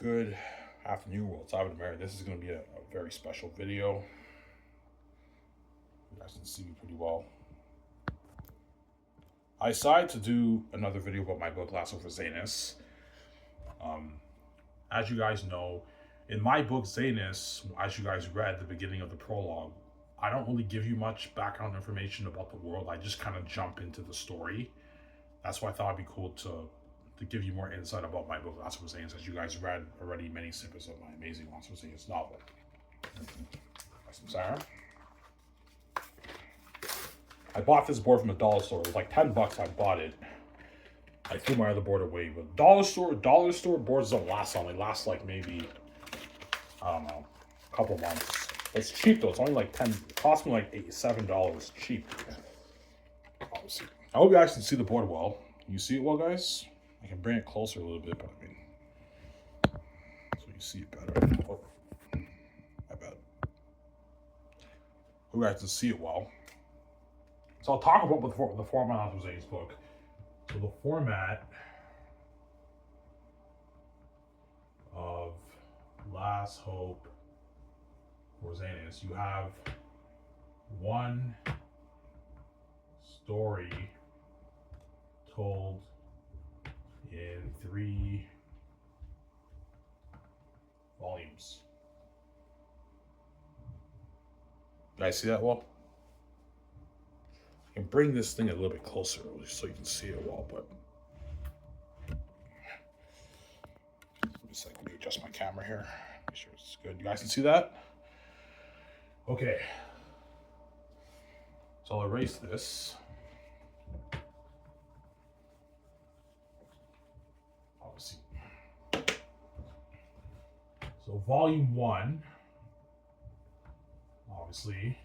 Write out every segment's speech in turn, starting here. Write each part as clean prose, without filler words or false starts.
Good afternoon, world. Top of the Mary. This is going to be a very special video. You guys can see me pretty well. I decided to do another video about my book, Last Over Xanus. As you guys know, in my book, Xanus, as you guys read the beginning of the prologue, I don't really give you much background information about the world. I just kind of jump into the story. That's why I thought it'd be cool to give you more insight about my book, Last of Xanus, as you guys read already many snippets of my amazing Last of Xanus novel. Some Sarah. I bought this board from a dollar store. It was like $10. I bought it. I threw my other board away, but dollar store boards don't last long. They last like maybe, I don't know, a couple months. It's cheap though. It's only like it cost me like $7. Cheap. Obviously. I hope you guys can see the board well. Can you see it well, guys? I can bring it closer a little bit, but I mean, so you see it better. Oh, I bet. Hope you guys can see it well. So I'll talk about the format of Jose's book. So the format of Last Hope for Xanus, you have one story told in 3 volumes. Did I see that well? I can bring this thing a little bit closer so you can see it well, but let me adjust my camera here. Make sure it's good. You guys can see that? Okay. So I'll erase this. Obviously. So volume 1, obviously,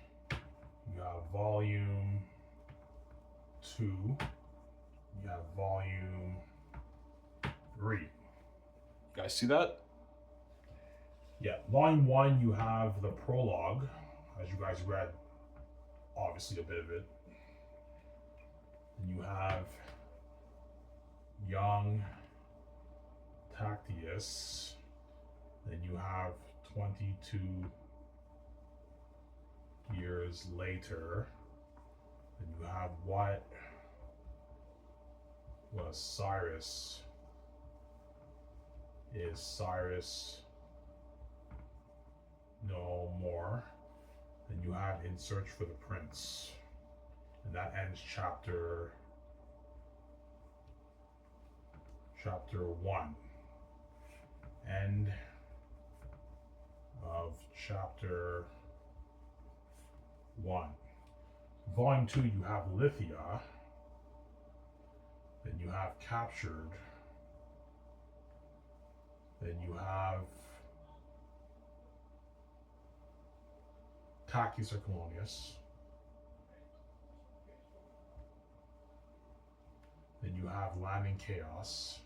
you have volume 2, you have volume 3. You guys see that? Yeah, volume 1, you have the prologue, as you guys read, obviously a bit of it. And you have young Tactius. Then you have 22 years later. Then you have what was Cyrus? Is Cyrus no more? Then you have In Search for the Prince. And that ends chapter 1. End of chapter 1. Volume 2, you have Lithia. Then you have Captured. Then you have Tactius or Colonius. Then you have Land in Chaos.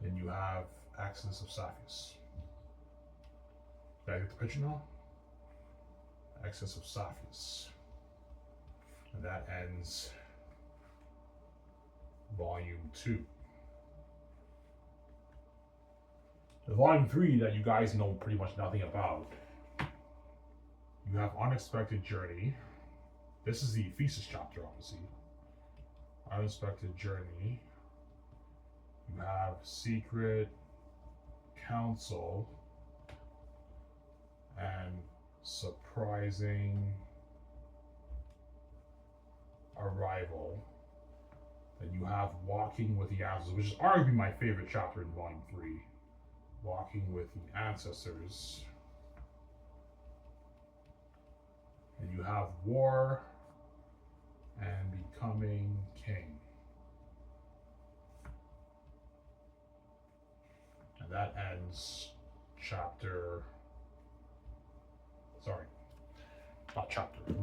Then you have Xanus of Sapphis. Did I get the picture now? Xanus of Sapphis. And that ends volume 2. The volume 3 that you guys know pretty much nothing about. You have Unexpected Journey. This is the thesis chapter, obviously. Unexpected Journey. You have Secret Council and Surprising Arrival. Then you have Walking with the Ancestors, which is arguably my favorite chapter in volume 3. Walking with the Ancestors. And you have War and Becoming King. And that ends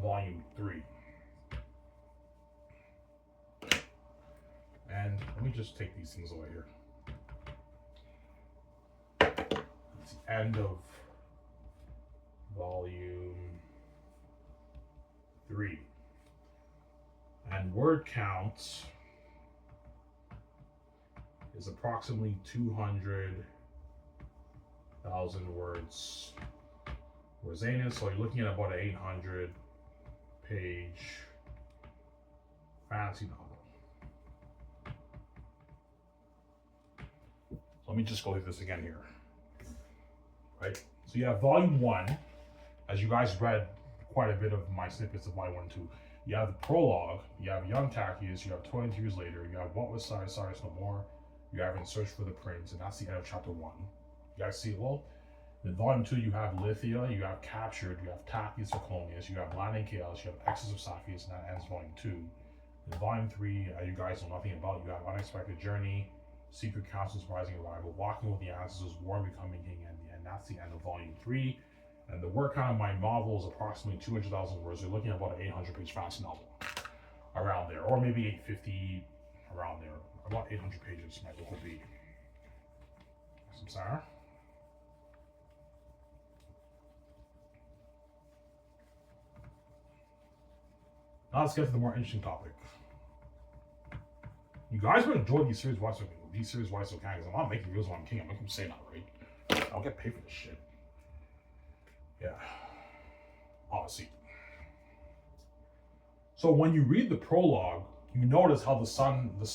volume 3. And let me just take these things away here. It's the end of volume 3. And word count is approximately 200,000 words for Xanus. So you're looking at about an 800 page fantasy novel. So let me just go through this again here. Right? So you have volume 1, as you guys read quite a bit of my snippets of volume 1 and 2. You have the prologue, you have Young Tachyus, you have 22 years later, you have What Was Cyrus, Cyrus No More, you have In Search for the Prince, and that's the end of chapter 1. You guys see it well? In volume 2, you have Lithia, you have Captured, you have Tachyus or Colonius, you have Land and Chaos, you have Excess of Sapphires, and that ends volume 2. In volume 3, you guys know nothing about, you have Unexpected Journey, Secret Council's Rising Arrival, Walking with the Ancestors, War and Becoming King, and that's the end of volume 3. And the word count of my novel is approximately 200,000 words. You're looking at about an 800 page fantasy novel. Around there. Or maybe 850, around there. About 800 pages, my book will be. Some sour. Now let's get to the more interesting topic. You guys would enjoy these series, why so can? Because I'm not making videos on King. I'm making them say that, right? I'll get paid for this shit. Yeah. Obviously. So when you read the prologue, you notice how the sun was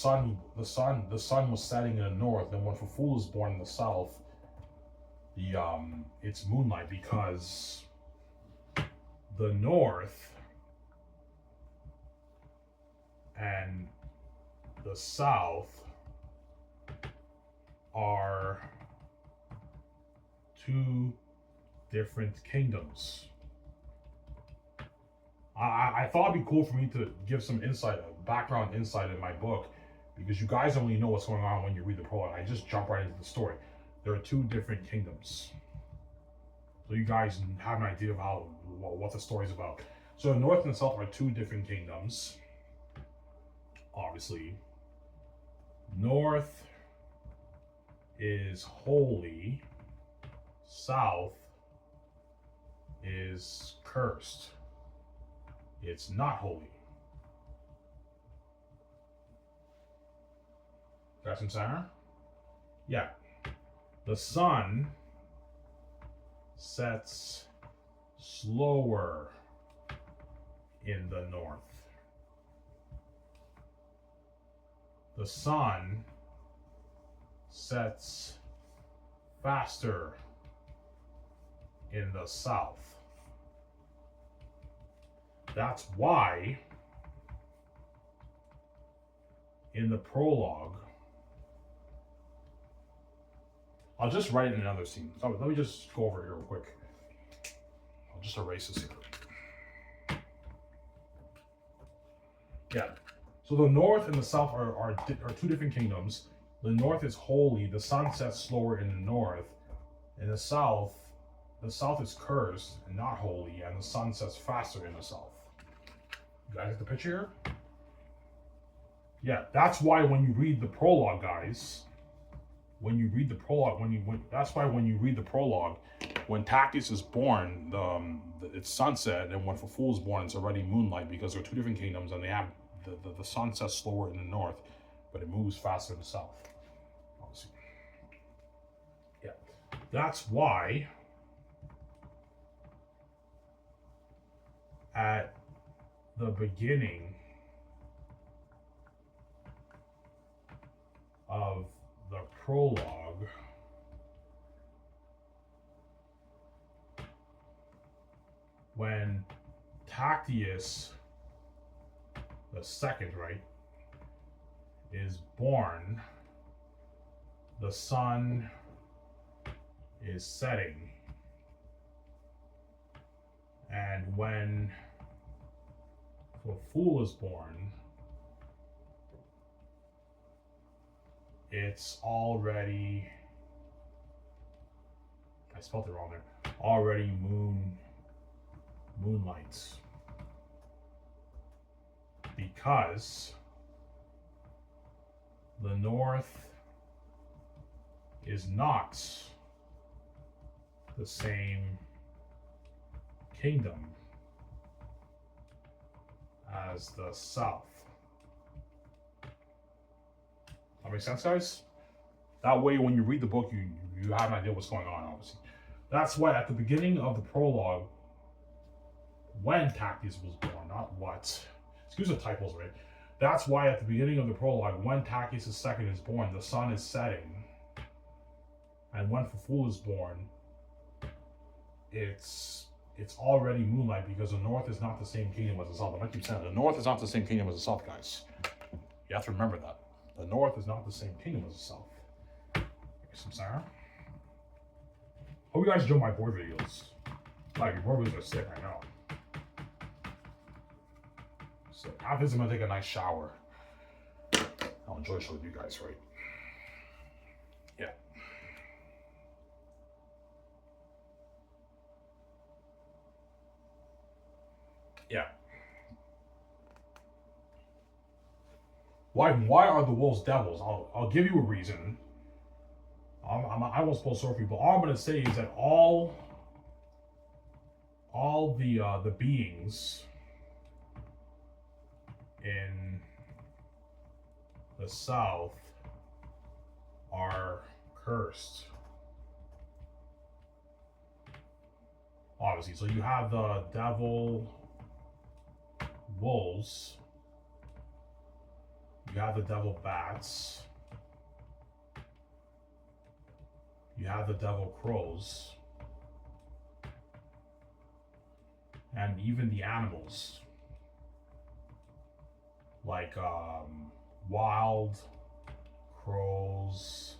setting in the north, and when Faful is born in the south, it's moonlight, because the north and the south are two different kingdoms. I thought it'd be cool for me to give some insight, background insight in my book, because you guys only know what's going on when you read the prologue. I just jump right into the story. There are two different kingdoms, so you guys have an idea of what the story's about. So the north and the south are two different kingdoms. Obviously, north is holy, south is cursed. It's not holy. Got some sound? Yeah. The sun sets slower in the north. The sun sets faster in the south. That's why in the prologue, I'll just write it in another scene. So let me just go over here real quick. I'll just erase this here. Yeah. So the north and the south are two different kingdoms. The north is holy. The sun sets slower in the north. In the south is cursed and not holy, and the sun sets faster in the south. You guys get the picture here? Yeah, that's why when you read the prologue, guys, that's why when you read the prologue, when Tachyus is born, it's sunset, and when Faful is born, it's already moonlight, because they're two different kingdoms, and they have the sun sets slower in the north, but it moves faster in the south. Obviously. Yeah, that's why at the beginning of the prologue, when Tachyus the second, right, is born, the sun is setting, and when Faful is born, it's already, I spelled it wrong there, already moonlights, because the north is not the same kingdom as the south. That makes sense, guys? That way, when you read the book, you have an idea what's going on, obviously. That's why at the beginning of the prologue, when Tactius was born, not what. Excuse the typos, right? That's why at the beginning of the prologue, when Tactius II is born, the sun is setting. And when Faful is born, it's already moonlight, because the north is not the same kingdom as the south. I keep saying the north is not the same kingdom as the south, guys. You have to remember that. The north is not the same kingdom as the south. Some Sarah. Hope you guys enjoy my board videos. Like, your board videos are sick, I know. So after this, I'm gonna take a nice shower. I'll enjoy showing you guys, right? Yeah. Yeah. Why are the wolves devils? I'll give you a reason. I won't spoil story for you, but all I'm gonna say is that all the beings in the south are cursed. Obviously, so you have the devil wolves, you have the devil bats, you have the devil crows, and even the animals, like wild crows,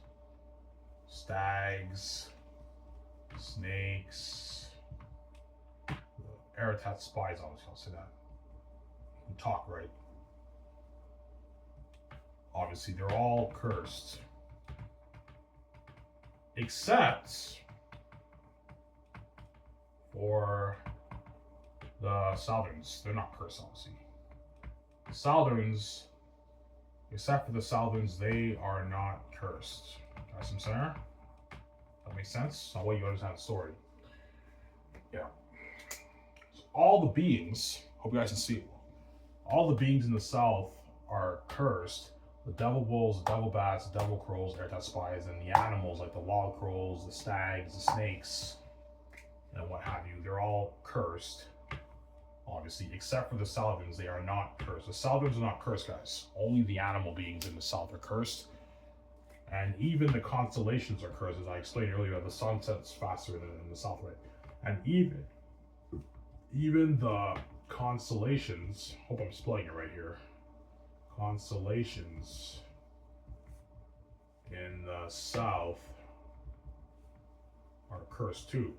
stags, snakes, Aratat spies, obviously, I'll say that. And talk right. Obviously, they're all cursed. Except for the Southerns. They're not cursed, obviously. The Southerns, except for the Southerns, they are not cursed. Got some center? That makes sense? That way you understand the story. Yeah. So all the beings, hope you guys can see it. All the beings in the south are cursed. The devil wolves, the devil bats, the devil crows, Aratat spies, and the animals like the wild crows, the stags, the snakes, and what have you. They're all cursed, obviously, except for the Southerns. They are not cursed. The Southerns are not cursed, guys. Only the animal beings in the south are cursed. And even the constellations are cursed, as I explained earlier. The sun sets faster than in the south, right? And even the constellations, hope I'm spelling it right here. Constellations in the south are cursed too.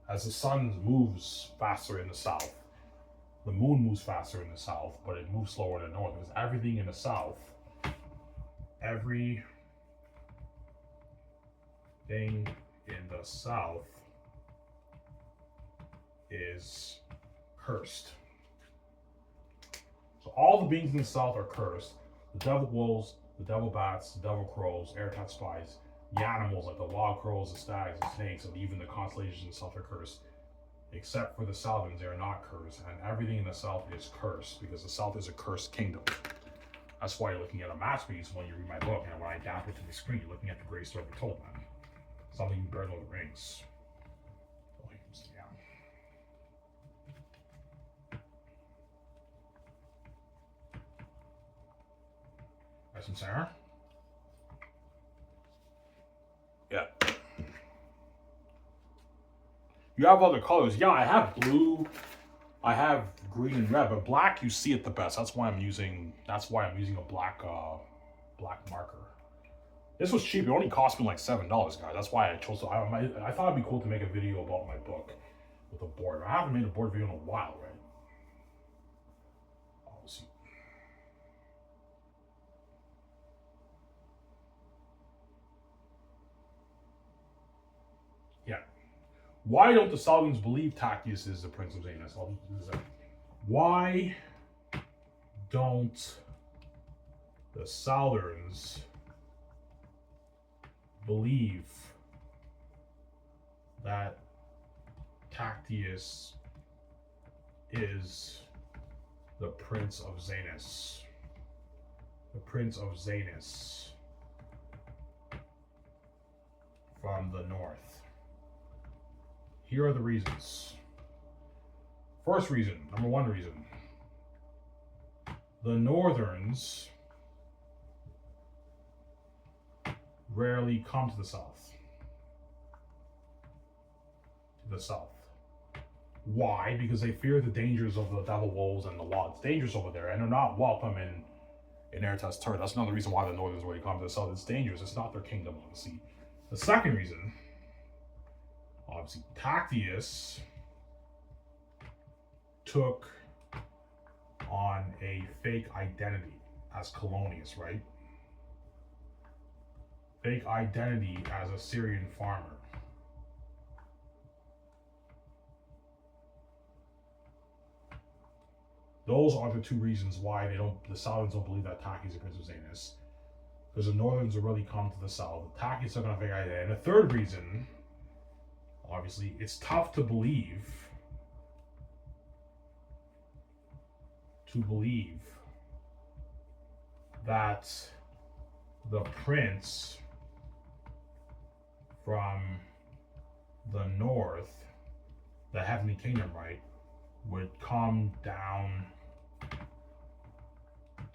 As the sun moves faster in the south, the moon moves faster in the south, but it moves slower in the north. Because everything in the south, everything in the south is cursed. So all the beings in the south are cursed. The devil wolves, the devil bats, the devil crows, Aratat spies, the animals like the wild crows, the stags, the snakes, and even the constellations in the south are cursed. Except for the Southerns, they are not cursed. And everything in the south is cursed, because the south is a cursed kingdom. That's why you're looking at a masterpiece when you read my book, and when I adapt it to the screen, you're looking at the great story we told, man. Something you barely know the rings. Yeah. Got some Sarah? Yeah. You have other colors. Yeah, I have blue, I have green and red, but black you see it the best. That's why I'm using a black marker. This was cheap. It only cost me like $7, guys. That's why I chose to. I thought it'd be cool to make a video about my book with a board. I haven't made a board video in a while, right? Obviously. Yeah. Why don't the Southerns believe Tactius is the Prince of Xanus? Why don't the Southerns believe that Tactius is the Prince of Xanus? The Prince of Xanus. from the north. Here are the reasons. First reason, number one reason. The Northerns rarely come to the south. Why? Because they fear the dangers of the devil wolves and the law. It's dangerous over there, and they're not welcome in Eretz Tur. That's another reason why the Northerns rarely come to the south. It's dangerous. It's not their kingdom, obviously. The second reason, obviously, Tactius took on a fake identity as Colonius, right? Fake identity as a Syrian farmer. Those are the two reasons why the Southerners don't believe that Taki is the Prince of Xanus. Because the Northerns will really come to the south. The Taki's took on a fake identity. And the third reason, obviously, it's tough to believe that the prince from the north, the heavenly kingdom, right, would come down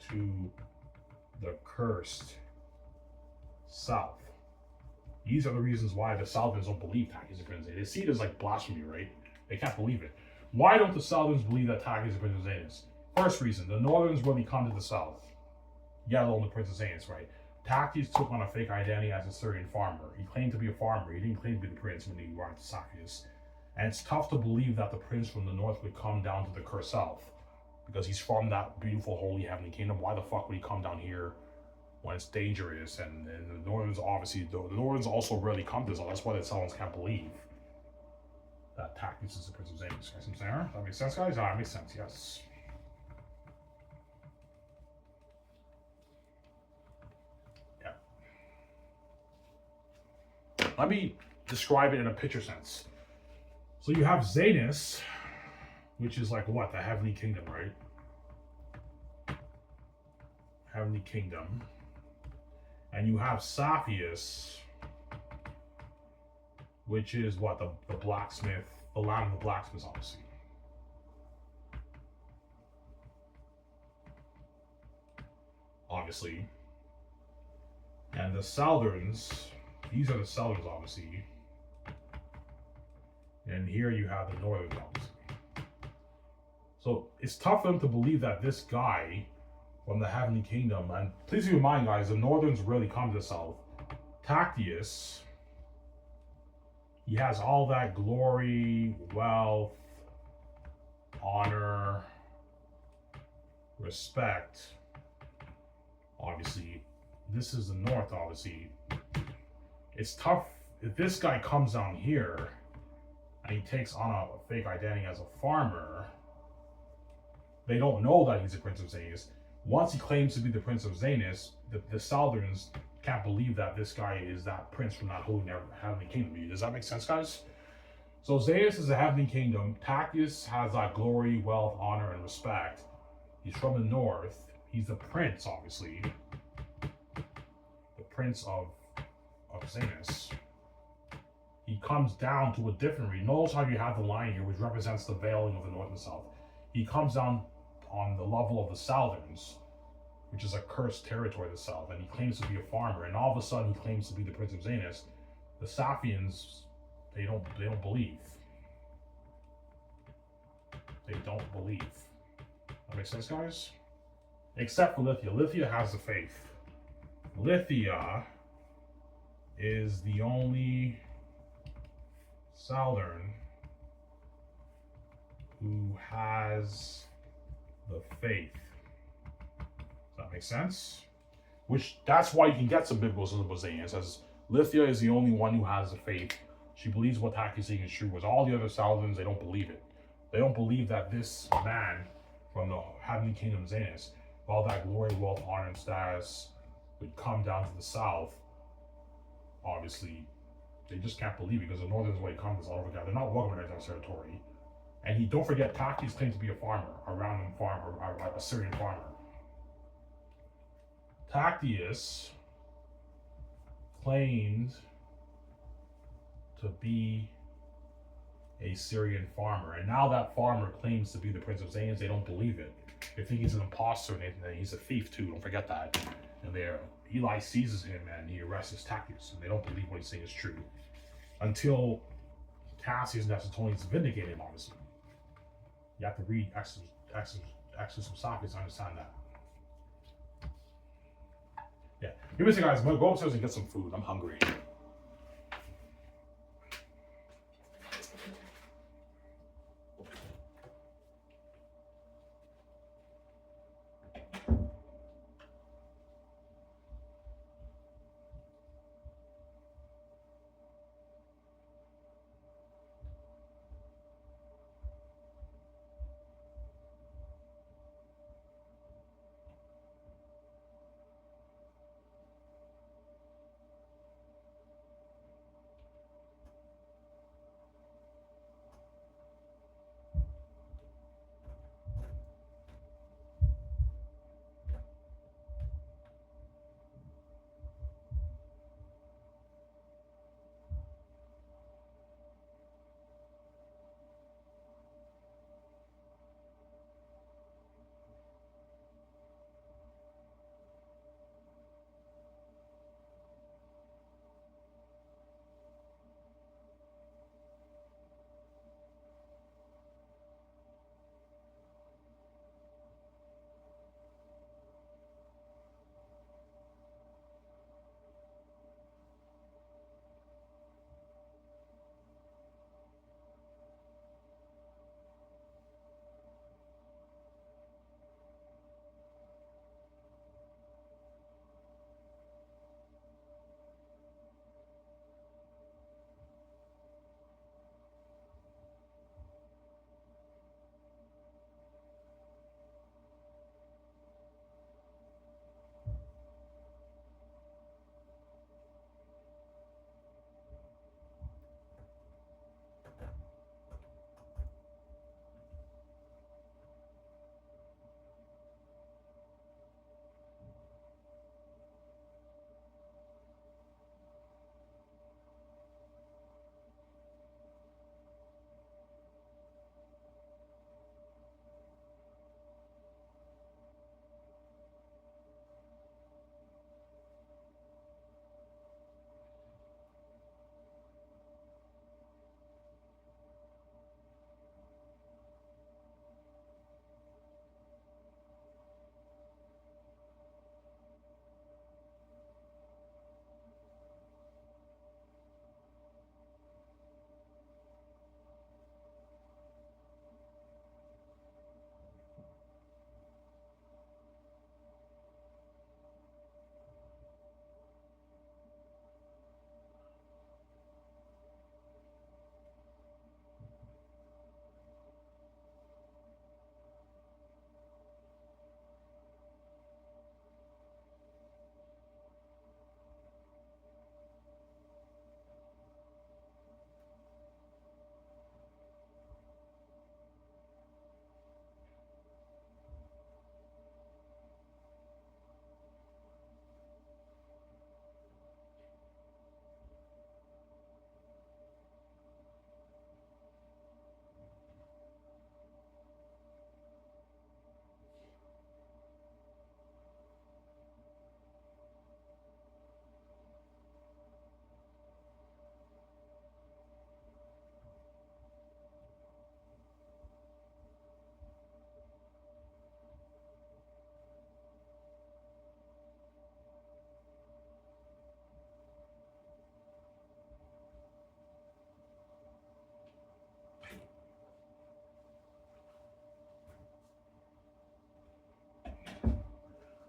to the cursed south. These are the reasons why the Southerners don't believe Taki is the Prince of Xanus. They see it as like blasphemy, right? They can't believe it. Why don't the Southerners believe that Taki is the Prince of Xanus? First reason, the Northerns really come to the south. Yet alone the Prince of Xanus, right? Tactius took on a fake identity as a Syrian farmer. He claimed to be a farmer. He didn't claim to be the prince when he arrived to Sakius. And it's tough to believe that the prince from the north would come down to the cursed south. Because he's from that beautiful, holy, heavenly kingdom. Why the fuck would he come down here when it's dangerous? And the Northerns, obviously, the Northerns also rarely come to this. That's why the Southerners can't believe that Tactius is the Prince of Xanus. Guys, I'm saying, that makes sense, guys? That makes sense, yes. Let me describe it in a picture sense. So you have Xanus, which is like what? The heavenly kingdom, right? Heavenly kingdom. And you have Saphius, which is what? The blacksmith, the land of the blacksmiths, obviously. Obviously. And the Southerns, these are the Southerns, obviously. And here you have the Northerns, obviously. So it's tough for them to believe that this guy from the heavenly kingdom, and please keep in mind, guys, the Northerns really come to the south. Tactius, he has all that glory, wealth, honor, respect. Obviously, this is the north, obviously. It's tough if this guy comes down here and he takes on a fake identity as a farmer. They don't know that he's the Prince of Xanus. Once he claims to be the Prince of Xanus, the Southerns can't believe that this guy is that prince from that holy heavenly kingdom. Does that make sense, guys? So Xanus is a heavenly kingdom. Tactius has that glory, wealth, honor, and respect. He's from the north. He's the prince, obviously. The prince of Xanus. He comes down to a different region. Notice how you have the line here, which represents the veiling of the north and south. He comes down on the level of the Southerns, which is a cursed territory of the south, and he claims to be a farmer. And all of a sudden, he claims to be the Prince of Xanus. The Saphians, they don't believe. They don't believe. That makes sense, guys? Except for Lithia. Lithia has the faith. Lithia is the only Southern who has the faith. Does that make sense? That's why you can get some biblical Xanus, as Lithia is the only one who has the faith. She believes what Taki is saying is true, whereas all the other Southerns, they don't believe it. They don't believe that this man from the heavenly kingdom Xanus, all that glory, wealth, honor, and status, would come down to the south. Obviously, they just can't believe it because the Northern's way comes all over again. They're not welcome in their territory. And don't forget, Tactius claims to be a farmer, a random farmer, a Syrian farmer. Tactius claimed to be a Syrian farmer. And now that farmer claims to be the Prince of Xanus. They don't believe it. They think he's an imposter and he's a thief too. Don't forget that. And Eli seizes him and he arrests Tactius. And they don't believe what he's saying is true. Until Cassius and Suetonius vindicate him, obviously. You have to read Exodus of Sophocles to understand that. Yeah. Give me a second, guys. I'm going to go upstairs and get some food. I'm hungry.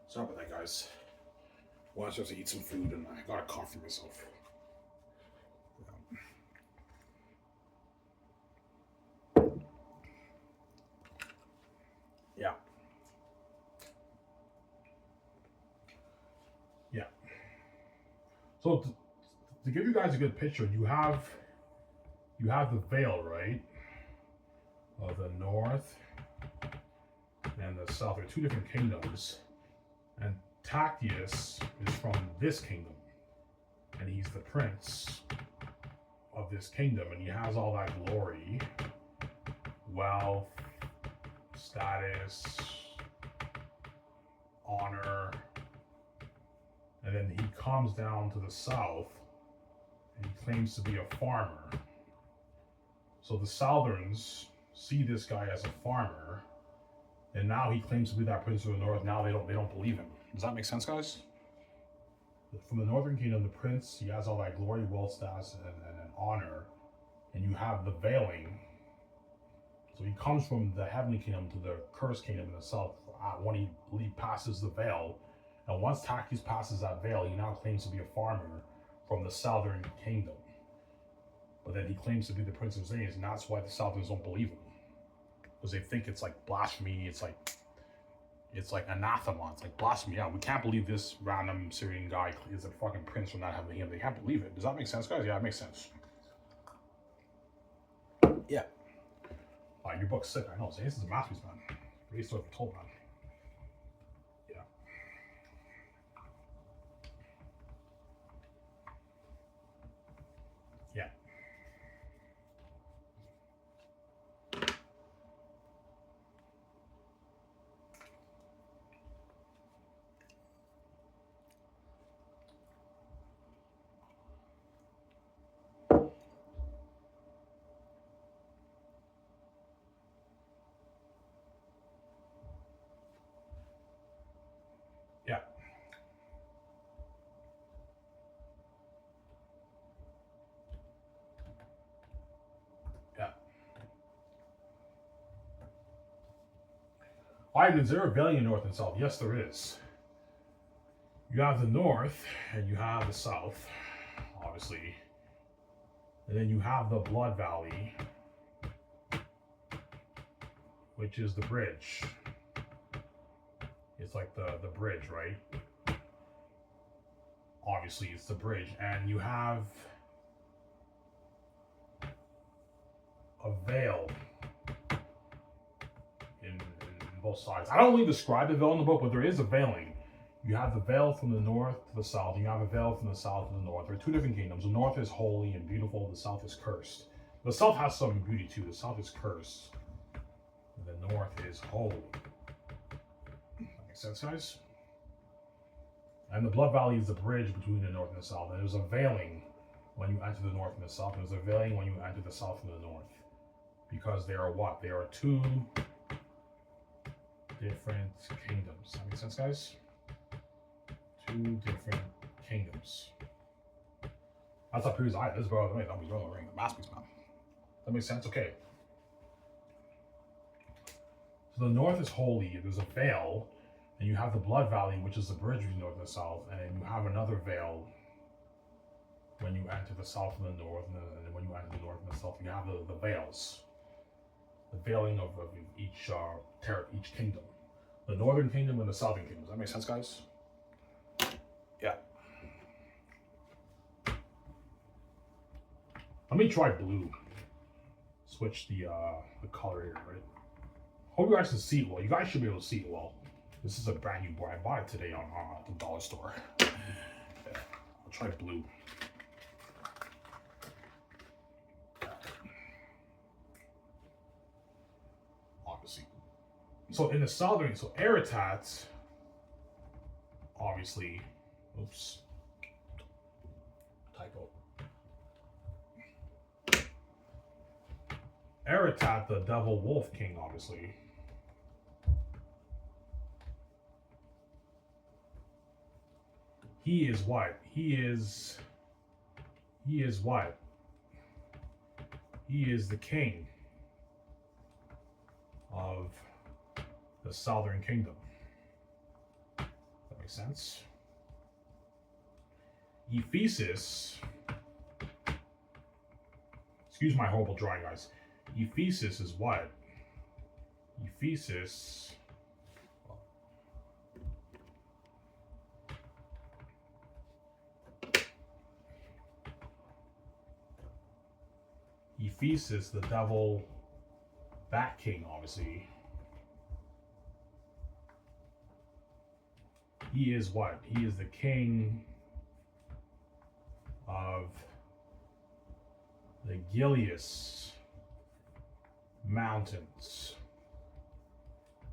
Sorry about that, guys. Well, I was supposed to eat some food and I got a cough for myself. Yeah. Yeah. So to give you guys a good picture, you have the veil, right? Of the north and the south. There are two different kingdoms. And Tactius is from this kingdom. And he's the prince of this kingdom, and he has all that glory, wealth, status, honor, and then he comes down to the south and he claims to be a farmer. So the Southerns see this guy as a farmer, and now he claims to be that prince of the north. Now they don't believe him. Does that make sense, guys? From the northern kingdom, the prince, he has all that glory, wealth, status, and honor, and you have the veiling. So he comes from the heavenly kingdom to the cursed kingdom in the south when he passes the veil. And once Takis passes that veil, he now claims to be a farmer from the southern kingdom. But then he claims to be the prince of Xanus, and that's why the Southerns don't believe him. Because they think it's like blasphemy, it's like anathema, it's like blasphemy. Yeah, we can't believe this random Syrian guy is a fucking prince from not having him. They can't believe it. Does that make sense, guys? Yeah, it makes sense. Yeah. Your book's sick, I know. Xanus is a masterpiece, man. Great story for told, man. Yeah. Yeah. Yeah. Yeah. Why is there a veiling north and south? Yes, there is. You have the north and you have the south, obviously. And then you have the Blood Valley, which is the bridge. It's like the bridge, right? Obviously, it's the bridge. And you have a veil in both sides. I don't really describe the veil in the book, but there is a veiling. You have the veil from the north to the south. You have a veil from the south to the north. There are two different kingdoms. The north is holy and beautiful. The south is cursed. The south has some beauty too. The south is cursed. The north is holy. That makes sense, guys? And the Blood Valley is the bridge between the north and the south. And there's a veiling when you enter the north and the south. And there's a veiling when you enter the south and the north. Because they are what? They are two different kingdoms. That makes sense, guys? Two different kingdoms. That's how previous I this bro. That was wrong. The masterpiece, man. That makes sense. Okay. So the north is holy. There's a veil, and you have the Blood Valley, which is the bridge between the north and the south, and then you have another veil when you enter the south and the north, and then when you enter the north and the south, you have the veils, the veiling of each kingdom, the northern kingdom and the southern kingdom. Does that make sense, guys? Yeah. Let me try blue. Switch the color here, right? Hope you guys can see it well. You guys should be able to see it well. This is a brand new board. I bought it today on the dollar store. Yeah. I'll try blue. Obviously. So in the southern, so Aratat, obviously, oops, typo. Aratat, the devil wolf king, obviously. He is what? He is what? He is the king of the southern kingdom. That makes sense. Ephesus, excuse my horrible drawing, guys. Ephesus is what? Ephesus the devil bat king, obviously. He is what? He is the king of the Gileas Mountains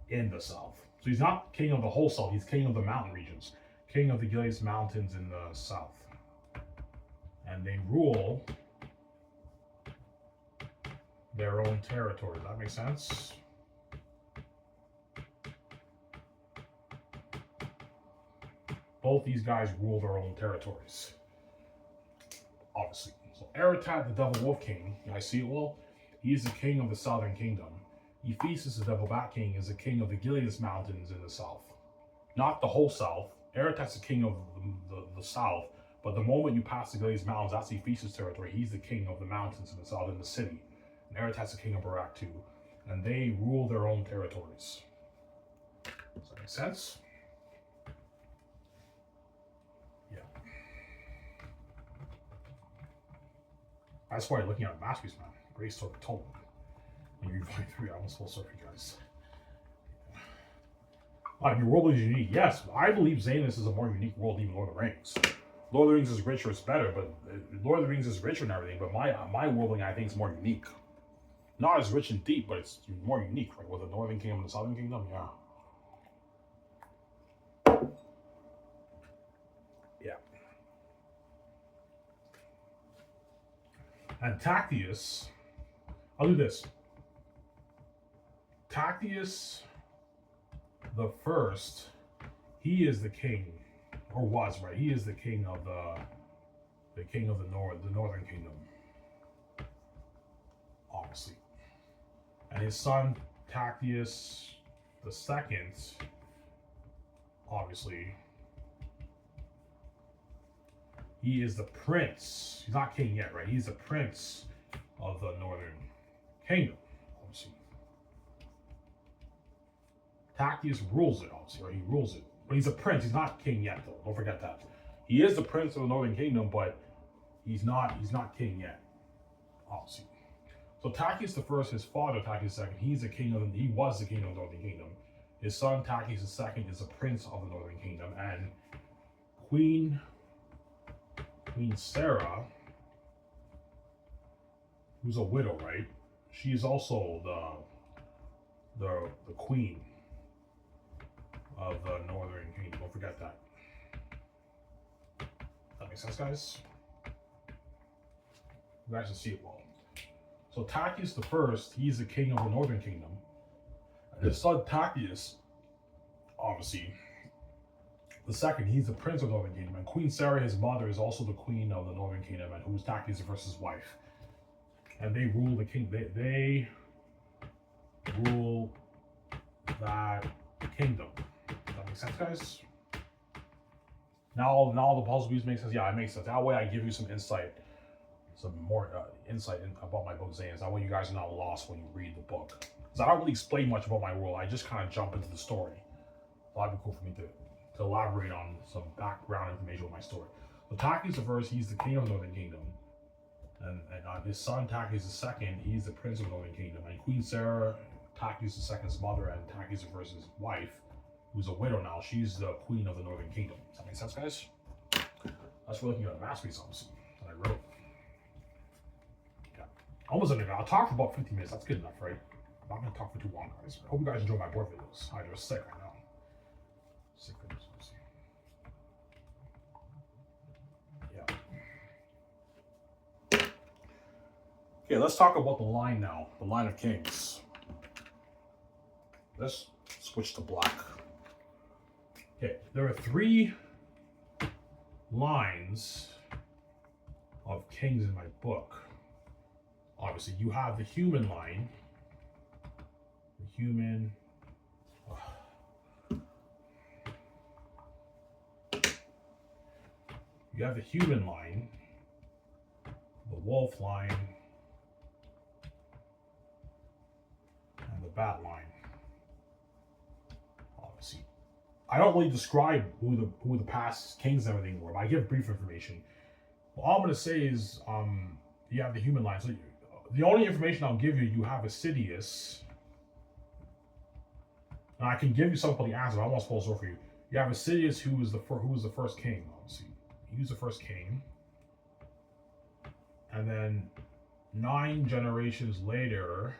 in the south. So he's not king of the whole south, he's king of the mountain regions. King of the Gileas Mountains in the south. And they rule their own territory. Does that make sense? Both these guys rule their own territories. Obviously. So Aratat, the Devil Wolf King, I see it well. He's the king of the southern kingdom. Ephesus, the Devil Bat King, is the king of the Gileas Mountains in the south. Not the whole south. Aratat's the king of the south. But the moment you pass the Gileas Mountains, that's Ephesus territory. He's the king of the mountains in the south, in the city. And Aratat's the king of Barak too. And they rule their own territories. Does that make sense? Yeah. That's why you're looking at a masterpiece, man. Great story told. And you find 3, I almost full circle, guys. Your world is unique. Yes, I believe Xanus is a more unique world than even Lord of the Rings. Lord of the Rings is richer, it's better, but Lord of the Rings is richer and everything, but my worlding, I think, is more unique. Not as rich and deep, but it's more unique, right? With the Northern Kingdom and the Southern Kingdom, yeah. Yeah. And Tactius, I'll do this. Tactius the First, he is the king, or was, right? He is the king of the king of the Northern Kingdom, obviously. And his son Tactius the Second, obviously, he is the prince. He's not king yet, right? He's the prince of the Northern Kingdom, obviously. Tactius rules it, obviously, right? He rules it. But he's a prince. He's not king yet, though. Don't forget that. He is the prince of the Northern Kingdom, but he's not king yet, obviously. So Tactius the First, his father Tactius the Second, he was the king of the Northern Kingdom. His son Tactius the Second is the prince of the Northern Kingdom, and Queen Sarah, who's a widow, right? She's also the queen of the Northern Kingdom. Don't forget that. That makes sense, guys? You guys can see it well. So Tactius the First, he's the king of the Northern Kingdom. And his son Tactius, obviously, the second, he's the prince of the Northern Kingdom. And Queen Sarah, his mother, is also the queen of the Northern Kingdom, and who's Tactius the First's wife. And they rule the king. They rule that kingdom. Does that make sense, guys? Now the puzzle piece makes sense. Yeah, it makes sense. That way, I give you some insight, some more insight about my book, Xanus. That way, you guys are not lost when you read the book. Because I don't really explain much about my world. I just kind of jump into the story. So that'd be cool for me to elaborate on some background information with my story. So Tactius the First, he's the king of the Northern Kingdom. And his son Tactius the Second, he's the prince of the Northern Kingdom. And Queen Sarah, Tactius the Second's mother, and Tactius the First's wife, who's a widow now, she's the queen of the Northern Kingdom. Does that make sense, guys? That's we're looking at a masterpiece, obviously, that I wrote. Yeah. Almost an hour. I'll talk for about 15 minutes. That's good enough, right? I'm not going to talk for too long, guys. I hope you guys enjoy my board videos. I was sick, I know. Sick videos. Yeah. Okay, let's talk about the line now. The line of kings. Let's switch to black. Okay, there are 3 lines of kings in my book. Obviously, you have the human line. The human. You have the human line, the wolf line, and the bat line. Obviously, I don't really describe who the past kings and everything were, but I give brief information. Well, all I'm going to say is, you have the human line. So the only information I'll give you, you have Assidius. And I can give you something about the answer, but I won't spoil it for you. You have Assidius, who was the first king, obviously. He was the first king. And then 9 generations later,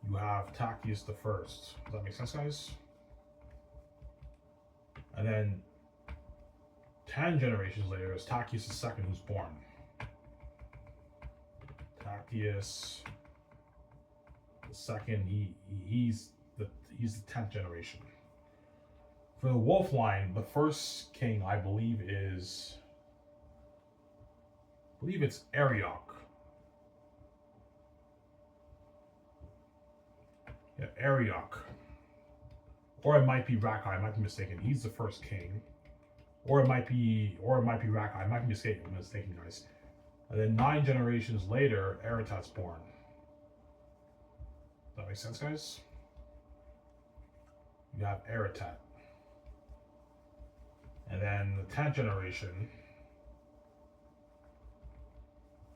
you have Tactius the First. Does that make sense, guys? And then 10 generations later is Tactius the Second, who's born. Tactius the Second. He's the 10th generation. For the wolf line, the first king I believe it's Arioch. Yeah, Arioch. Or it might be Rakai. I might be mistaken. He's the first king. Or it might be Rakai. I might be mistaken, guys. And then 9 generations later, Aratat's born. Does that make sense, guys? You have Aratat. And then the 10th generation,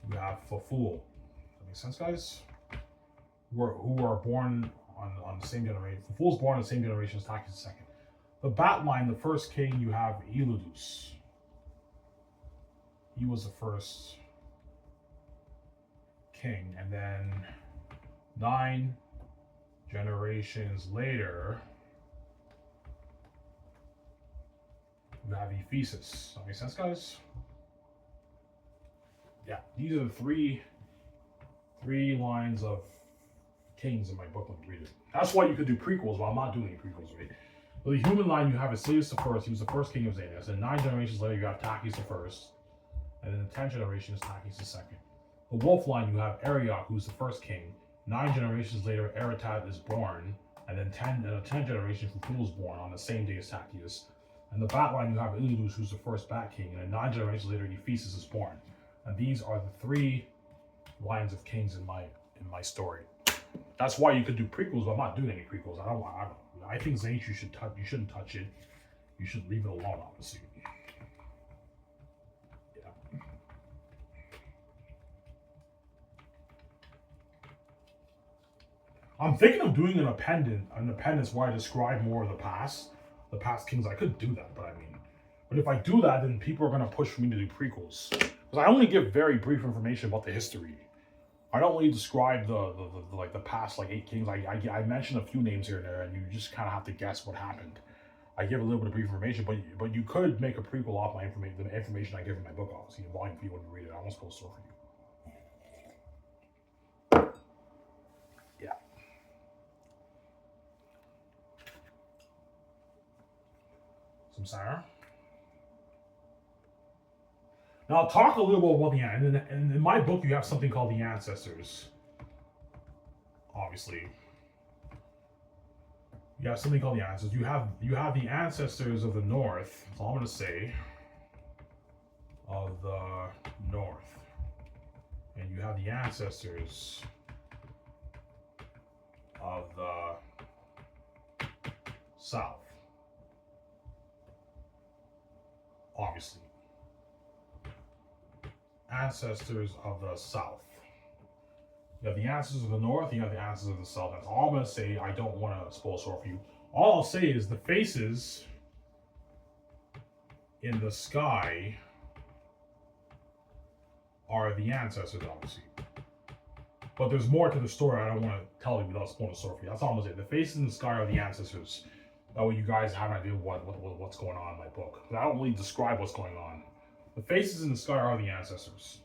you have Faful. Does that make sense, guys? Who are born on the same generation. Faful's born on the same generation as Tactius II. The bat line, the first king, you have Eludus. He was the first king. And then 9 generations later, you have Ephesus. Does that make sense, guys? Yeah, these are the three lines of kings in my book when you read it. That's why you could do prequels, but I'm not doing any prequels, right? But the human line, you have Xanus the First. He was the first king of Xanus. And 9 generations later, you have Tactius the First. And then the 10th generation is Tactius the Second. The wolf line, you have Arioch, who's the first king. 9 generations later, Aratat is born. And then 10th generation, Faful is born on the same day as Tactius. And the bat line, you have Eludus, who's the first bat king. And then 9 generations later, Ephesus is born. And these are the 3 lines of kings in my story. That's why you could do prequels, but I'm not doing any prequels. I think Xanus, you shouldn't touch it. You should leave it alone, obviously. Yeah. I'm thinking of doing an appendix where I describe more of the past kings. I could do that, but if I do that, then people are gonna push for me to do prequels. Because I only give very brief information about the history. I don't really describe the past 8 kings. I mention a few names here and there, and you just kind of have to guess what happened. I give a little bit of brief information, but you could make a prequel off the information I give in my book, obviously, in volume 3 when you read it. I won't spoil store for you. Yeah. Some Sarah. Now, I'll talk a little bit about and in my book, you have something called the ancestors. Obviously, you have something called the ancestors. You have the ancestors of the North. That's all I'm gonna say. Of the North, and you have the ancestors of the South. Obviously. Ancestors of the South. You have the ancestors of the North, you have the ancestors of the South. That's all I'm going to say. I don't want to spoil short for you. All I'll say is the faces in the sky are the ancestors, obviously. But there's more to the story I don't want to tell you without spoiling short for you. That's all I'm going to say. The faces in the sky are the ancestors. That way you guys have an idea of what's going on in my book. I don't really describe what's going on. The faces in the sky are the ancestors.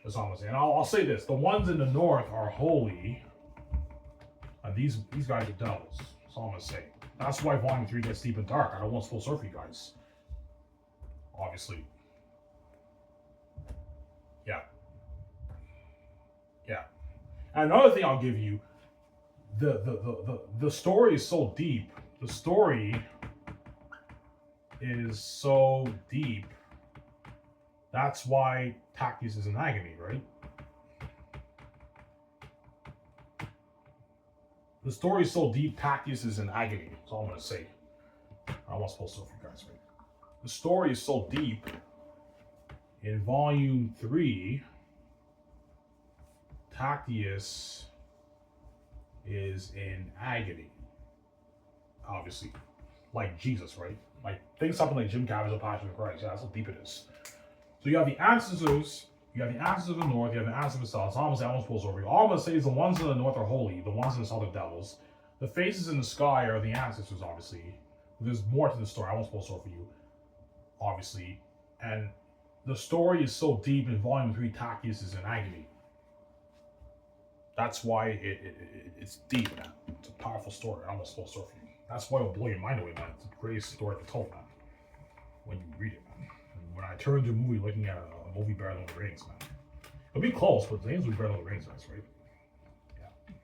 That's all I'm gonna say. And I'll say this: the ones in the North are holy, and these guys are devils. That's all I'm gonna say. That's why Volume 3 gets deep and dark. I don't want to spoil story for you guys. Obviously. Yeah. Yeah. And another thing I'll give you: the story is so deep. The story is so deep. That's why Tactius is in agony, right? The story is so deep, Tactius is in agony. That's all I'm going to say. I don't want to spoil stuff for you guys, right? The story is so deep. In Volume 3, Tactius is in agony. Obviously. Like Jesus, right? Think something like Jim Caviezel's Passion of Christ. Yeah, that's how deep it is. So you have the ancestors, you have the ancestors of the north, you have the ancestors of the south. So I'm gonna say I'm supposed to over here. All I'm gonna say is the ones in the north are holy, the ones in the south are devils. The faces in the sky are the ancestors, obviously. There's more to the story. I won't spoil for you, obviously. And the story is so deep in Volume 3, Tachys is in agony. That's why it's deep, man. It's a powerful story. I won't spoil for you. That's why it'll blow your mind away, man. It's the greatest story ever told, man. When you read it, man. And when I turn to a movie looking at a movie better than the Rings, man. It'll be close, but the Rings will be better than the Rings, right? Yeah.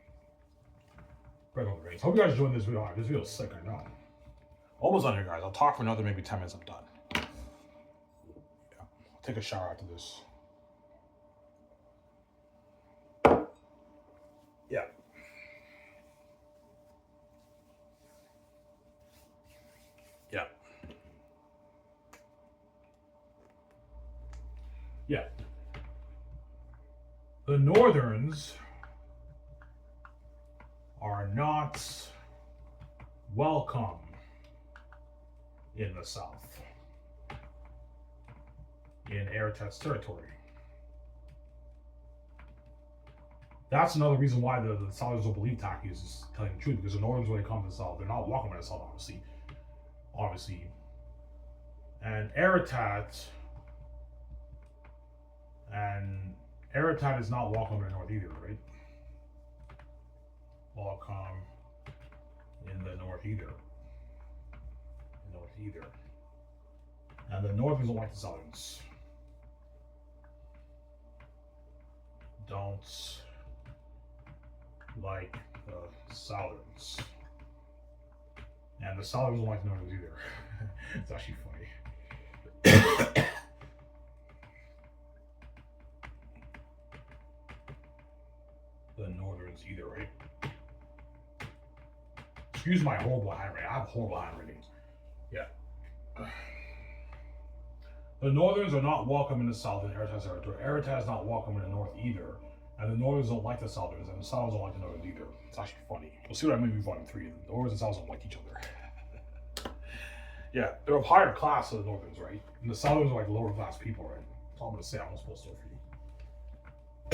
Better than the Rings. Hope you guys enjoyed this video. This video is sick, I know. Almost done here, guys. I'll talk for another maybe 10 minutes. I'm done. Yeah. I'll take a shower after this. Yeah. Yeah. Yeah. The Northerns are not welcome in the south, in Eretet's territory. That's another reason why the Southerners don't believe Tachys is telling the truth, because the Northerns, when they come to the south, they're not welcome in the south, obviously. And Eretet is not welcome in the north either, right? Welcome in the north either. And the Northerns don't like the Southerns. Don't like the Southerns. And the Southerns don't like the Northerns either. It's actually funny. The Northerns either, right? Excuse my horrible handwriting. I have horrible handwriting. Yeah. The Northerns are not welcome in the south in Eretet's territory. Eretet is not welcome in the north either. And the Northerns don't like the Southerns, and the Southerns don't like the Northerns either. It's actually funny. We'll see what I mean in Volume 3. The Northerns and Southerns don't like each other. Yeah, they're of higher class than the Northerns, right? And the Southerns are like lower class people, right? That's all I'm going to say. I'm not supposed to for you.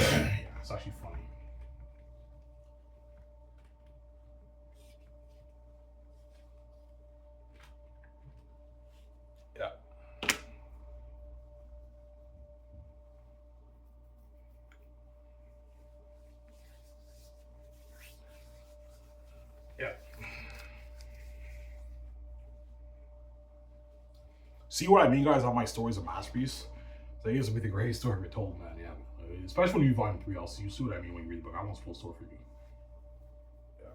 Yeah, it's actually funny. Yeah. Yeah. See what I mean, guys? How my story's a masterpiece. So it's gonna be the greatest story ever told, man. Yeah. Especially when you read Volume 3, you see what I mean when you read the book. I won't spoil story for you. Yeah.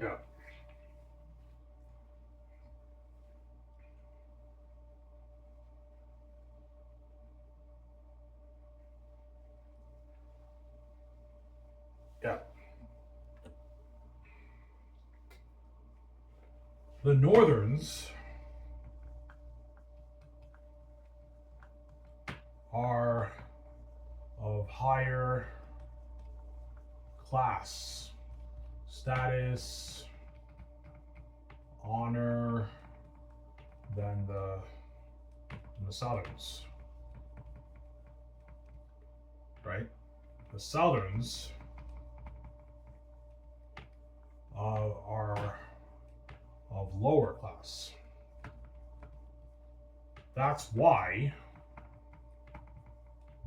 Yeah. Yeah. The Northerns are of higher class, status, honor than the Southerns, right? The Southerns are of lower class. That's why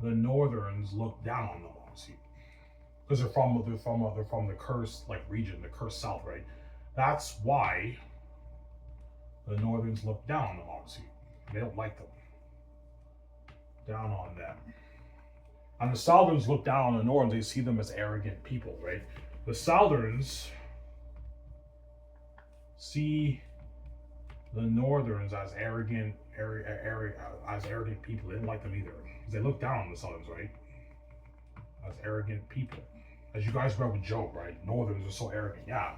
the Northerns look down on them, obviously, because they're from the cursed region, the cursed South, right? That's why the Northerns look down on them, obviously. They don't like them. Down on them. And the Southerns look down on the Northerns. They see them as arrogant people, right? The Southerns see the Northerns as arrogant people. They don't like them either. They look down on the Southerns, right? As arrogant people. As you guys read with Job, right? Northerns are so arrogant. Yeah.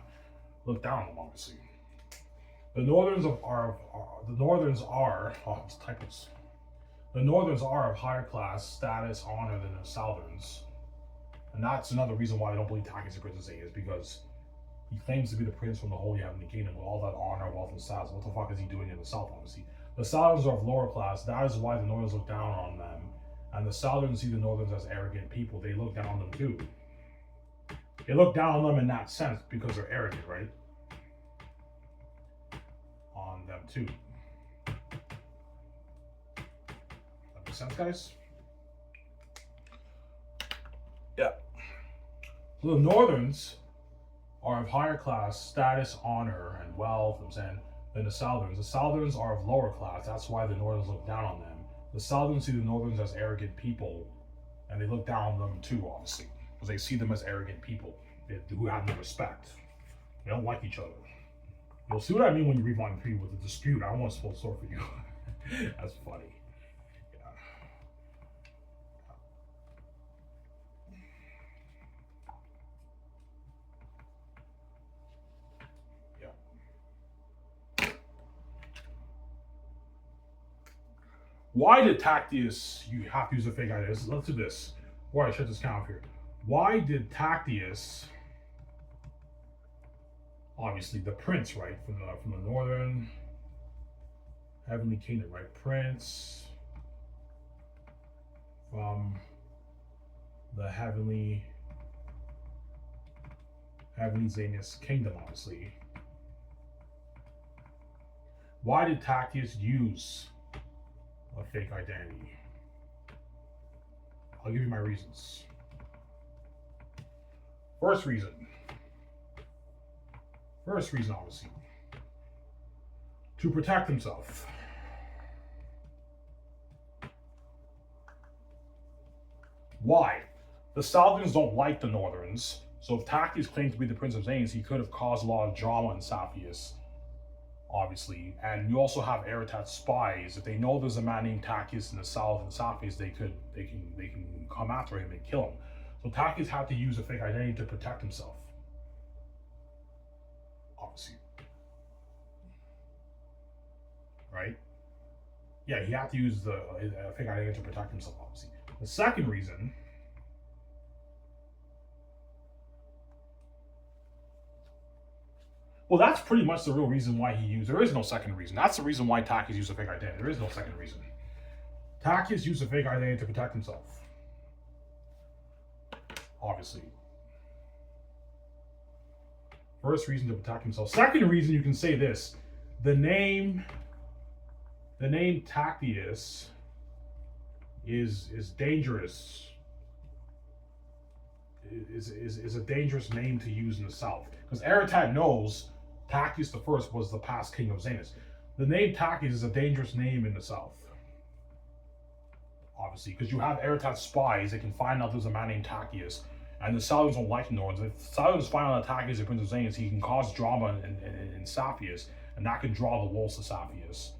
Look down on them, obviously. The Northerns are typos. The Northerns are of higher class, status, honor than the Southerns. And that's another reason why I don't believe Tachys is a Princess A, is because He claims to be the prince from the Holy Heavenly Kingdom with all that honor, wealth, and status. What the fuck is he doing in the South, obviously? The Southerners are of lower class. That is why the Northerners look down on them. And the Southerners see the Northerners as arrogant people. They look down on them too. They look down on them in that sense because they're arrogant, right? On them too. That makes sense, guys? Yeah. So the Northerns are of higher class, status, honor, and wealth, I'm saying, than the Southerns. The Southerns are of lower class. That's why the Northerns look down on them. The Southerns see the Northerns as arrogant people, and they look down on them too, obviously, because they see them as arrogant people who have no respect. They don't like each other. You'll see what I mean when you read Volume 3 with the dispute. I don't want to spoil the story for you. That's funny. Why did Tactius, you have to use a fake ID? Let's do this. Why I shut this count here. Why did Tactius, obviously the prince, right, from the northern heavenly kingdom, right, prince from the heavenly Xanus kingdom, obviously. Why did Tactius use a fake identity? I'll give you my reasons. First reason, obviously, to protect himself. Why? The Southerns don't like the Northerns, so if Tactius claimed to be the Prince of Xanus, he could have caused a lot of drama in Sapphius, obviously. And you also have Eretat's spies. If they know there's a man named Tactius in the south and Sapphius, they can come after him and kill him. So Tactius had to use a fake identity to protect himself, obviously. Right? Yeah, he had to use the fake identity to protect himself, obviously. The second reason, well, that's pretty much the real reason why he used. There is no second reason. That's the reason why Tactius used a fake identity. There is no second reason. Tactius used a fake identity to protect himself, obviously. First reason, to protect himself. Second reason, you can say this: the name Tactius is dangerous. Is a dangerous name to use in the South, because Eretat knows Tactius the First was the past king of Xanus. The name Tactius is a dangerous name in the South, obviously, because you have Eretat's spies. They can find out there's a man named Tactius, and the Southerns don't like the Northerns. If the Southerns find out that Tactius is the Prince of Xanus, he can cause drama in Sapphius, and that can draw the wolves to Sapphius.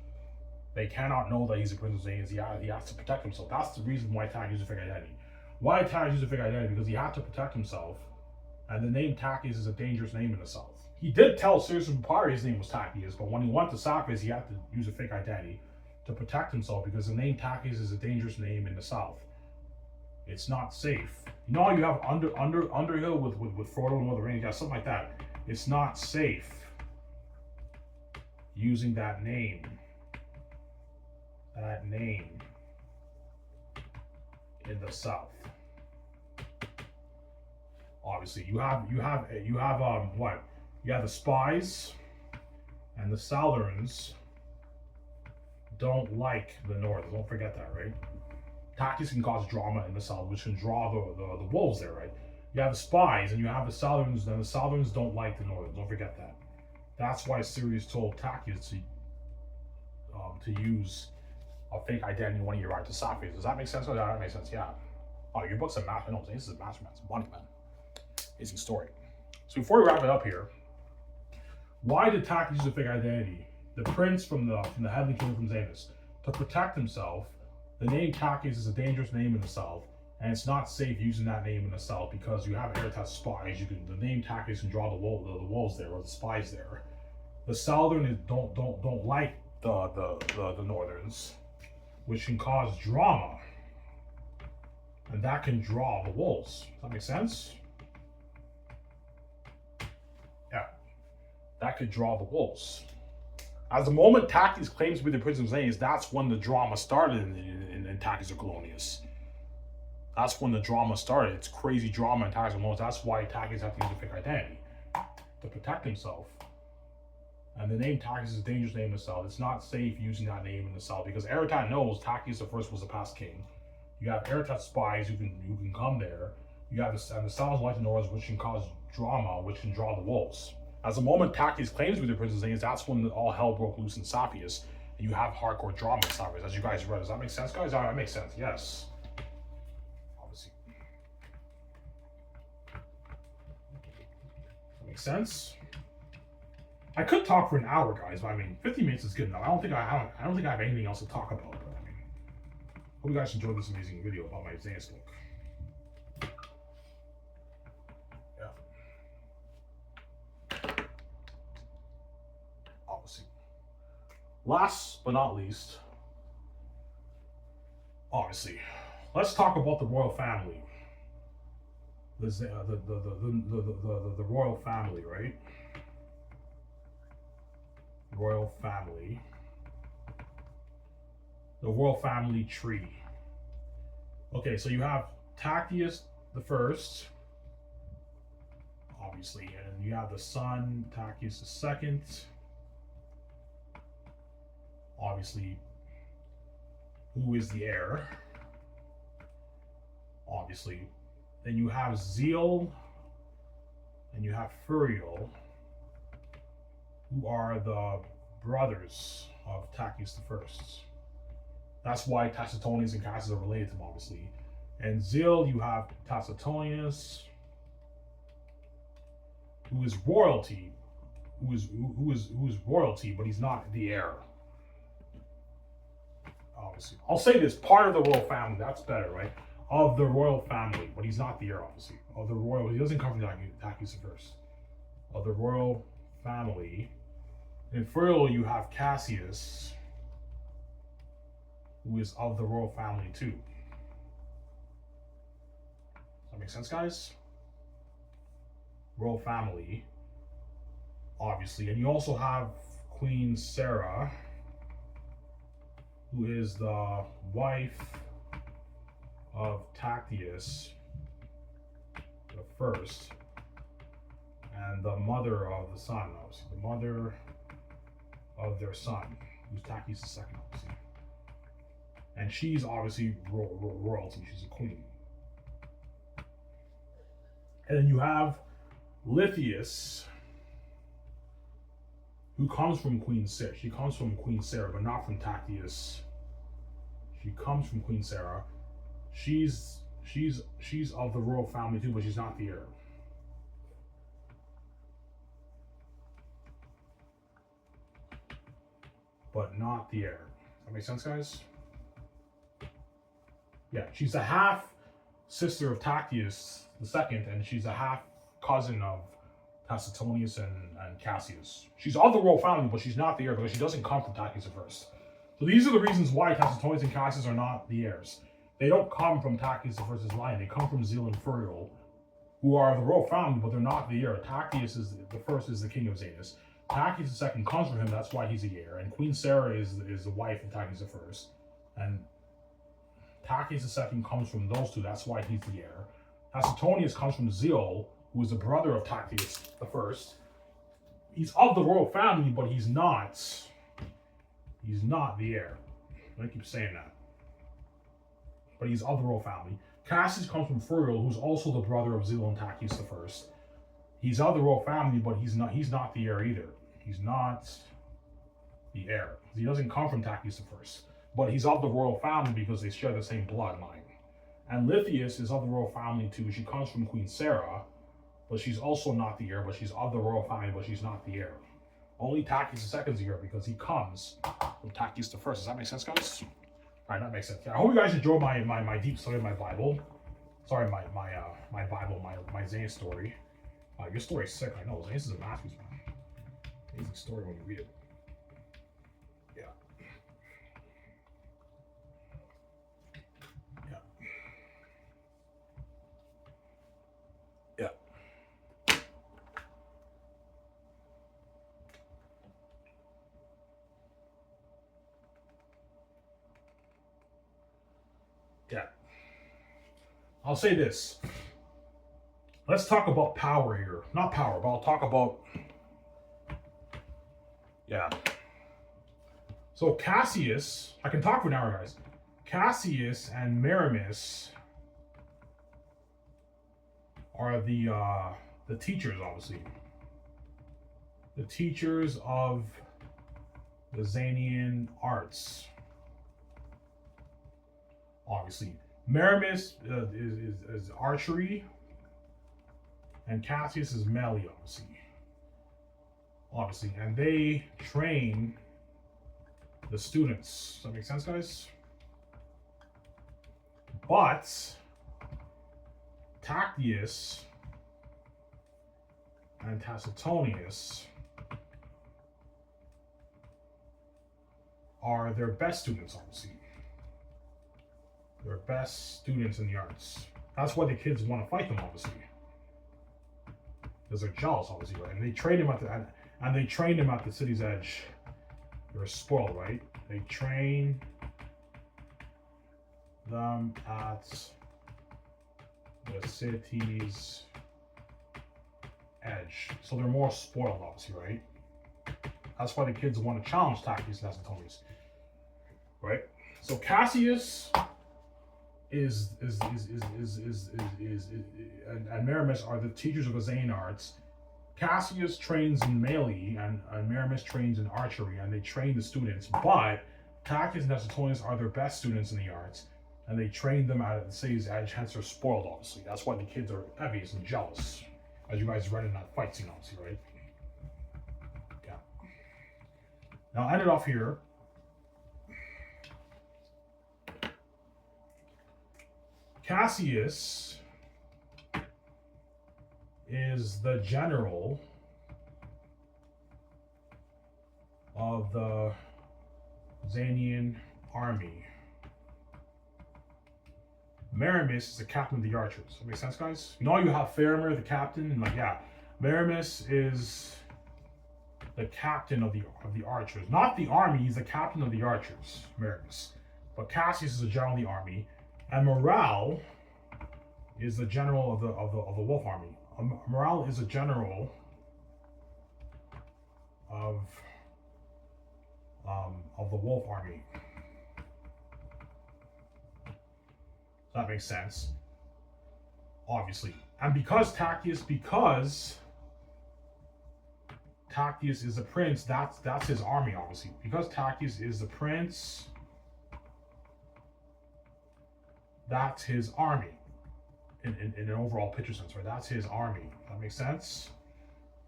They cannot know that he's a Prince of Xanus. He has to protect himself. That's the reason why Tactius used a fake identity. Why Tactius used a fake identity? Because he had to protect himself, and the name Tactius is a dangerous name in the South. He did tell Sirius Empire his name was Tactius, but when he went to Sapphius, he had to use a fake identity to protect himself, because the name Tactius is a dangerous name in the South. It's not safe. You know how you have Underhill with Frodo and Lord Rings, something like that. It's not safe using that name. In the South. Obviously, you have what? You have the spies, and the Southerns don't like the North. Don't forget that, right? Tactius can cause drama in the South, which can draw the wolves there, right? You have the spies, and you have the Southerns, and the Southerns don't like the Northern. Don't forget that. That's why Sirius told Tactius to use a fake identity when you arrive to Sapphius. Does that make sense? Oh, yeah, that makes sense, yeah. Oh, your book's a master. No, this is a masterman. It's a money, man. Amazing story. So before we wrap it up here, why did Tactius use a fake identity? The prince from the heavenly kingdom from Xanus. To protect himself. The name Tactius is a dangerous name in the South, and it's not safe using that name in the South, because you have Eretat's spies. The name Tactius can draw the wolves there, or the spies there. The Southern don't like the Northerns, which can cause drama, and that can draw the wolves. Does that make sense? Yeah. that could draw the wolves. As the moment Tachys claims to be the Prince of Xanus, that's when the drama started in Tachys or Colonius. That's when the drama started. It's crazy drama in Tachys or Colonius. That's why Tachys have to use a fake identity to protect himself. And the name Tachys is a dangerous name to sell. It's not safe using that name in the cell because Eretat knows Tachys the First was the past king. You have Eretat spies who can come there. You have the Sal's Light Noras, which can cause drama, which can draw the wolves. As the moment Tachys claims to be the Prince of Xanus, that's when all hell broke loose in Sapius, and you have hardcore drama in Sapius, as you guys read. Does that make sense, guys? That makes sense. Yes. Obviously. That makes sense. I could talk for an hour, guys, but I mean, 50 minutes is good enough. I don't think I have anything else to talk about. But I mean, hope you guys enjoyed this amazing video about my Xanus book. Last but not least, obviously, let's talk about the royal family. The royal family, right? Royal family. The royal family tree. Okay, so you have Tachys the First, obviously, and you have the son Tachys the Second. Obviously, who is the heir? Obviously. Then you have Zeal and you have Furiel, who are the brothers of Tachys the First. That's why Tacitonius and Cassius are related to him, obviously. And Zeal, you have Tacitonius, who is royalty, who is royalty, but he's not the heir. Obviously, I'll say this: part of the royal family. That's better, right? Of the royal family, but he's not the heir, obviously. Of the royal, he doesn't come from Tachys the First. Of the royal family, in Furiel you have Cassius, who is of the royal family too. Does that make sense, guys? Royal family, obviously, and you also have Queen Sarah, who is the wife of Tachys the First, and the mother of the son, obviously. The mother of their son, who's Tachys the Second, obviously. And she's obviously royalty, she's a queen. And then you have Lithius, who comes from Queen Sarah. She comes from Queen Sarah, but not from Tachys. She comes from Queen Sarah. She's of the royal family too, but she's not the heir. But not the heir. Does that make sense, guys? Yeah, she's a half sister of Tachys the Second, and she's a half cousin of Tacitonius and Cassius. She's of the royal family, but she's not the heir because she doesn't come from Tachys the First. So these are the reasons why Tacitonius and Cassius are not the heirs. They don't come from Tachys the First's line. They come from Zeal and Furiel, who are the royal family, but they're not the heir. Tachys is the first is the king of Xanus. Tachys the Second comes from him. That's why he's the heir. And Queen Sarah is the wife of Tachys the First. And Tachys the Second comes from those two. That's why he's the heir. Tacitonius comes from Zeal, who is the brother of Tachys the First. He's of the royal family, but he's not the heir. I keep saying that. But he's of the royal family. Cassius comes from Furiel, who's also the brother of Zeal and Tachys the First. He's of the royal family, but he's not the heir either. He's not the heir. He doesn't come from Tachys the First. But he's of the royal family because they share the same bloodline. And Lithius is of the royal family too. She comes from Queen Sarah, but she's also not the heir, but she's of the royal family, but she's not the heir. Only Tachys the Second's the heir because he comes from Tachys the First. Does that make sense, guys? All right, that makes sense. Yeah, I hope you guys enjoy my deep study of my Bible. Sorry, my Bible, my Xanus story. Your story's sick. I know Xanus is a masterpiece, man. Amazing story when you read it. Yeah. Yeah. Yeah. I'll say this. Let's talk about power here. Not power, but I'll talk about. Yeah. So Cassius, I can talk for an hour, guys. Cassius and Maramis are the teachers, obviously. The teachers of the Xanian arts. Obviously. Maramis is archery, and Cassius is melee, obviously. And they train the students. Does that make sense, guys? But Tactius and Tacitonius are their best students, obviously. They're best students in the arts. That's why the kids want to fight them, obviously. Because they're jealous, obviously, right? And they train him at the city's edge. They're spoiled, right? They train them at the city's edge. So they're more spoiled, obviously, right? That's why the kids want to challenge Tactius and Tacitonius, right? So Cassius and Maramis are the teachers of the Xanian arts. Cassius trains in melee and Maramis trains in archery, and they train the students. But Tactius and Tacitonius are their best students in the arts, and they train them at the city's edge. Hence, they're spoiled, obviously. That's why the kids are envious and jealous, as you guys read in that fight scene, obviously, right? Yeah. Now, I'll end it off here. Cassius is the general of the Xanian army. Maramis is the captain of the archers. That makes sense, guys? You know, you have Faramir, the captain, and like, yeah, Maramis is the captain of the archers, not the army. He's the captain of the archers, Maramis. But Cassius is the general of the army, and Morale is the general of the wolf army. Morale is a general of the wolf army. That makes sense, obviously. And because Tactius is the prince, that's his army, obviously. Because Tactius is the prince, that's his army. In an overall picture sense, right? That's his army. That makes sense?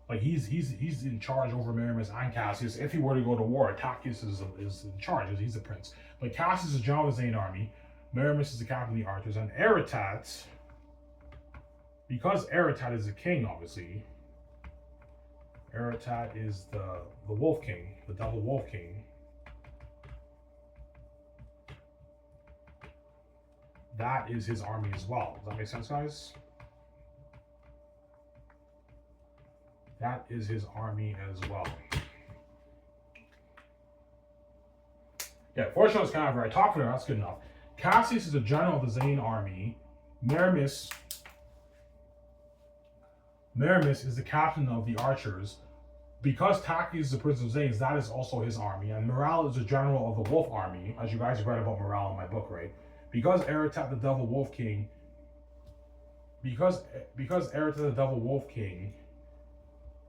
Like he's in charge over Maramis and Cassius. If he were to go to war, Tactius is in charge, because he's the prince. But Cassius is general of the Xanian army. Maramis is the captain of the archers, and Aratat, because Aratat is the king, obviously. Aratat is the wolf king, the double wolf king. That is his army as well. Does that make sense, guys? That is his army as well. Yeah, fortunately, it's kind of right. Talk for her, that's good enough. Cassius is the general of the Xanian army. Maramis is the captain of the archers. Because Tactius is the prince of Xanes, that is also his army. And Morale is the general of the wolf army, as you guys read about Morale in my book, right? Because Aratat the Devil Wolf King, because Aratat the Devil Wolf King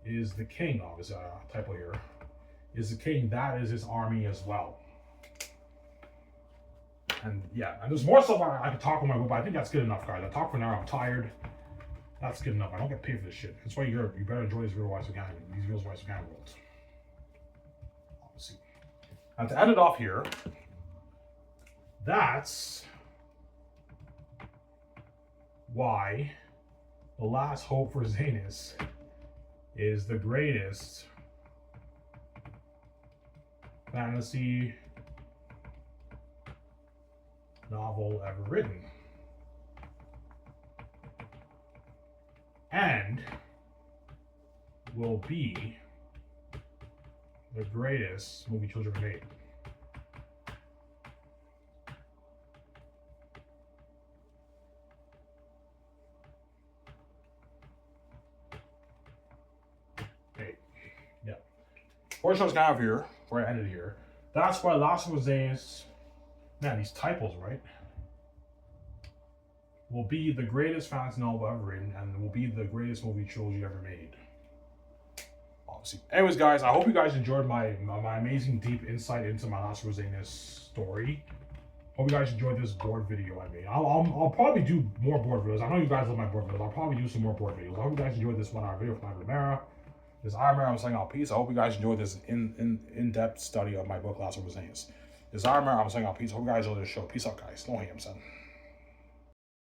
is the king, obviously, typo here, is the king, that is his army as well. And yeah, and there's more stuff I could talk about my book, but I think that's good enough, guys. I talked for an hour, I'm tired. That's good enough. I don't get paid for this shit. That's why you better enjoy these real Wise Organic, these real Wise Organic worlds. Obviously. And to end it off here, that's why The Last Hope for Xanus is the greatest fantasy novel ever written. And will be the greatest movie children ever made. Sports show's kind of here, before I ended here. That's why Last of Us Xanus, man, these typos, right? Will be the greatest fantasy novel ever written, and will be the greatest movie trilogy ever made. Obviously. Anyways, guys, I hope you guys enjoyed my amazing deep insight into my Last of Us Xanus story. Hope you guys enjoyed this board video I made. I'll probably do more board videos. I know you guys love my board videos. I'll probably do some more board videos. I hope you guys enjoyed this 1 hour video from Romero. This is Iron Man. I'm saying out peace. I hope you guys enjoyed this in-depth study of my book Last of Us Xanus. This is Iron Man. I'm saying out peace. I hope you guys enjoyed this show. Peace out, guys. No ham, son.